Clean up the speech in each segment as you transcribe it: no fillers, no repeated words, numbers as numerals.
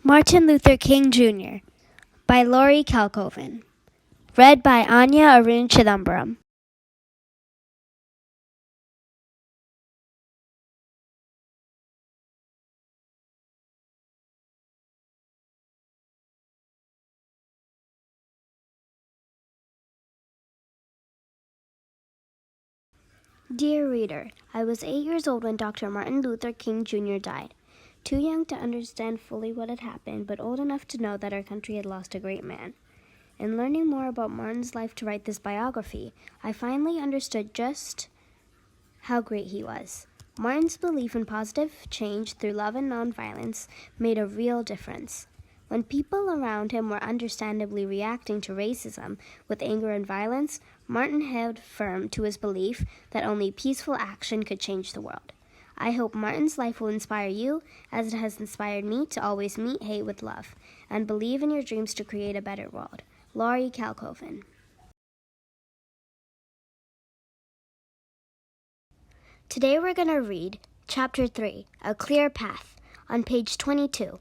Martin Luther King Jr. by Laurie Kalkoven. Read by Anya Arun Chidambaram. Dear reader, I was 8 years old when Dr. Martin Luther King Jr. died. Too young to understand fully what had happened, but old enough to know that our country had lost a great man. In learning more about Martin's life to write this biography, I finally understood just how great he was. Martin's belief in positive change through love and nonviolence made a real difference. When people around him were understandably reacting to racism with anger and violence, Martin held firm to his belief that only peaceful action could change the world. I hope Martin's life will inspire you, as it has inspired me to always meet hate with love and believe in your dreams to create a better world. Laurie Kalkoven. Today we're going to read Chapter 3, A Clear Path, on page 22.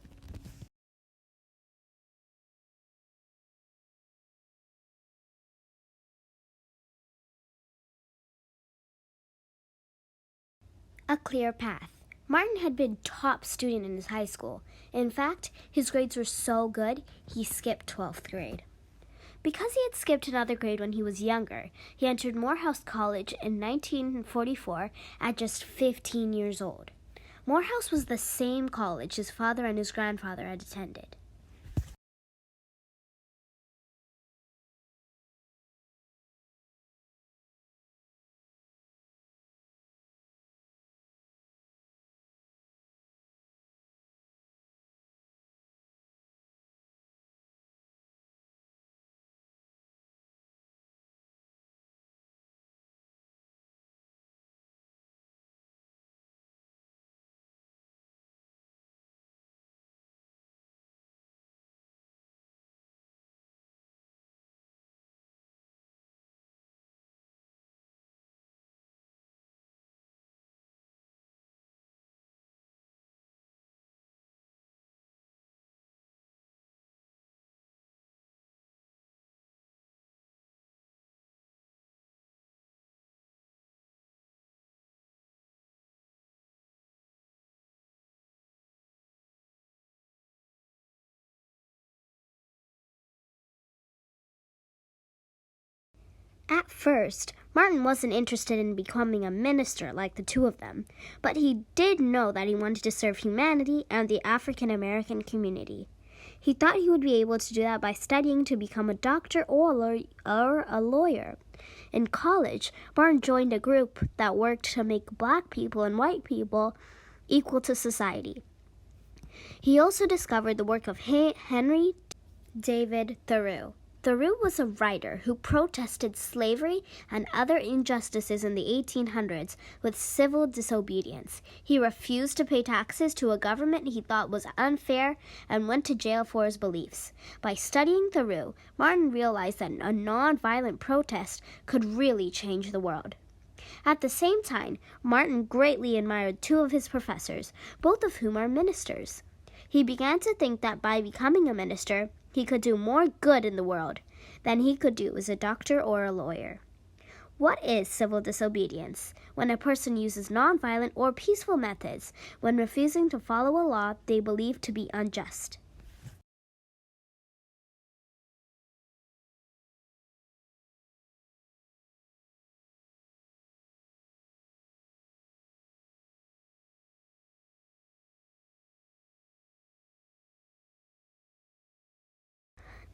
A clear path. Martin had been top student in his high school. In fact, his grades were so good, he skipped 12th grade. Because he had skipped another grade when he was younger, he entered Morehouse College in 1944 at just 15 years old. Morehouse was the same college his father and his grandfather had attended. At first, Martin wasn't interested in becoming a minister like the two of them, but he did know that he wanted to serve humanity and the African American community. He thought he would be able to do that by studying to become a doctor or a lawyer. In college, Martin joined a group that worked to make black people and white people equal to society. He also discovered the work of Henry David Thoreau. Thoreau was a writer who protested slavery and other injustices in the 1800s with civil disobedience. He refused to pay taxes to a government he thought was unfair and went to jail for his beliefs. By studying Thoreau, Martin realized that a nonviolent protest could really change the world. At the same time, Martin greatly admired two of his professors, both of whom are ministers. He began to think that by becoming a minister, he could do more good in the world than he could do as a doctor or a lawyer. What is civil disobedience? When a person uses nonviolent or peaceful methods when refusing to follow a law they believe to be unjust.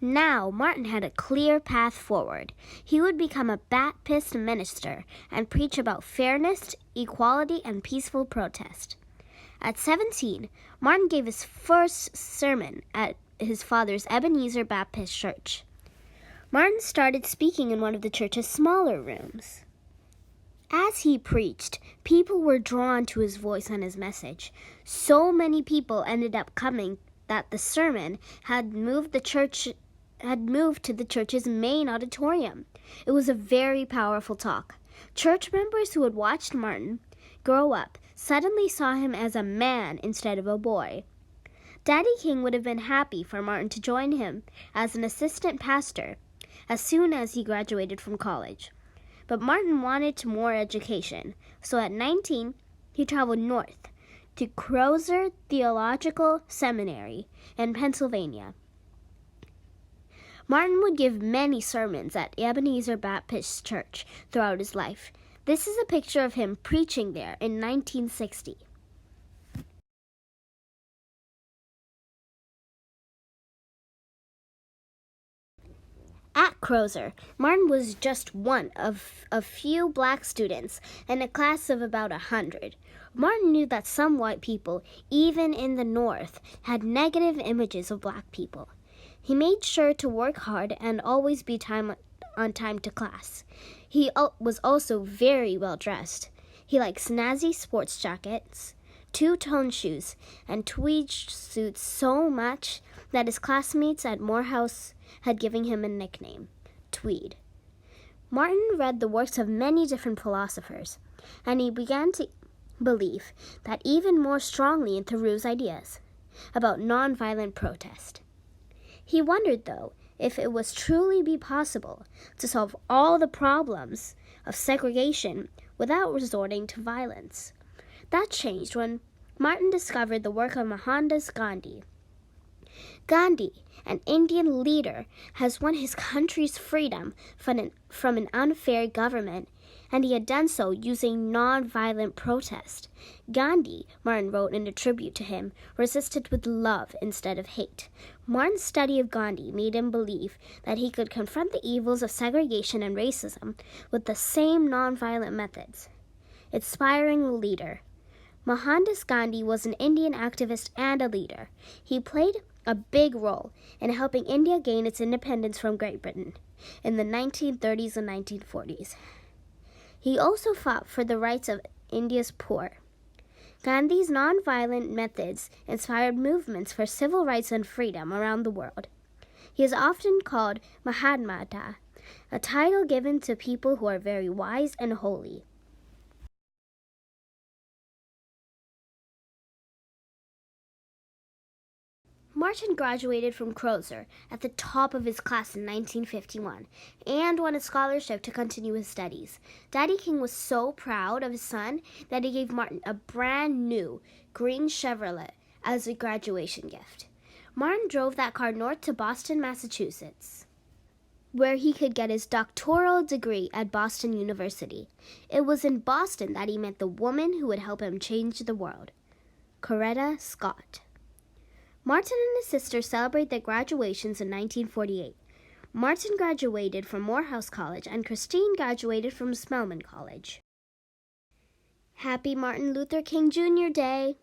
Now, Martin had a clear path forward. He would become a Baptist minister and preach about fairness, equality, and peaceful protest. At 17, Martin gave his first sermon at his father's Ebenezer Baptist Church. Martin started speaking in one of the church's smaller rooms. As he preached, people were drawn to his voice and his message. So many people ended up coming that the sermon had moved to the church's main auditorium. It was a very powerful talk. Church members who had watched Martin grow up suddenly saw him as a man instead of a boy. Daddy King would have been happy for Martin to join him as an assistant pastor as soon as he graduated from college. But Martin wanted more education, so at 19, he traveled north to Crozer Theological Seminary in Pennsylvania. Martin would give many sermons at Ebenezer Baptist Church throughout his life. This is a picture of him preaching there in 1960. At Crozer, Martin was just one of a few black students in a class of about 100. Martin knew that some white people, even in the North, had negative images of black people. He made sure to work hard and always be on time to class. He was also very well dressed. He liked snazzy sports jackets, two-tone shoes, and tweed suits so much that his classmates at Morehouse had given him a nickname, Tweed. Martin read the works of many different philosophers, and he began to believe that even more strongly in Thoreau's ideas about nonviolent protest. He wondered, though, if it was truly be possible to solve all the problems of segregation without resorting to violence. That changed when Martin discovered the work of Mohandas Gandhi. Gandhi, an Indian leader, has won his country's freedom from an unfair government, and he had done so using nonviolent protest. Gandhi, Martin wrote in a tribute to him, resisted with love instead of hate. Martin's study of Gandhi made him believe that he could confront the evils of segregation and racism with the same nonviolent methods. Inspiring leader. Mohandas Gandhi was an Indian activist and a leader. He played a big role in helping India gain its independence from Great Britain in the 1930s and 1940s. He also fought for the rights of India's poor. Gandhi's nonviolent methods inspired movements for civil rights and freedom around the world. He is often called Mahatmata, a title given to people who are very wise and holy. Martin graduated from Crozer at the top of his class in 1951 and won a scholarship to continue his studies. Daddy King was so proud of his son that he gave Martin a brand new green Chevrolet as a graduation gift. Martin drove that car north to Boston, Massachusetts, where he could get his doctoral degree at Boston University. It was in Boston that he met the woman who would help him change the world, Coretta Scott. Martin and his sister celebrate their graduations in 1948. Martin graduated from Morehouse College and Christine graduated from Spelman College. Happy Martin Luther King Jr. Day!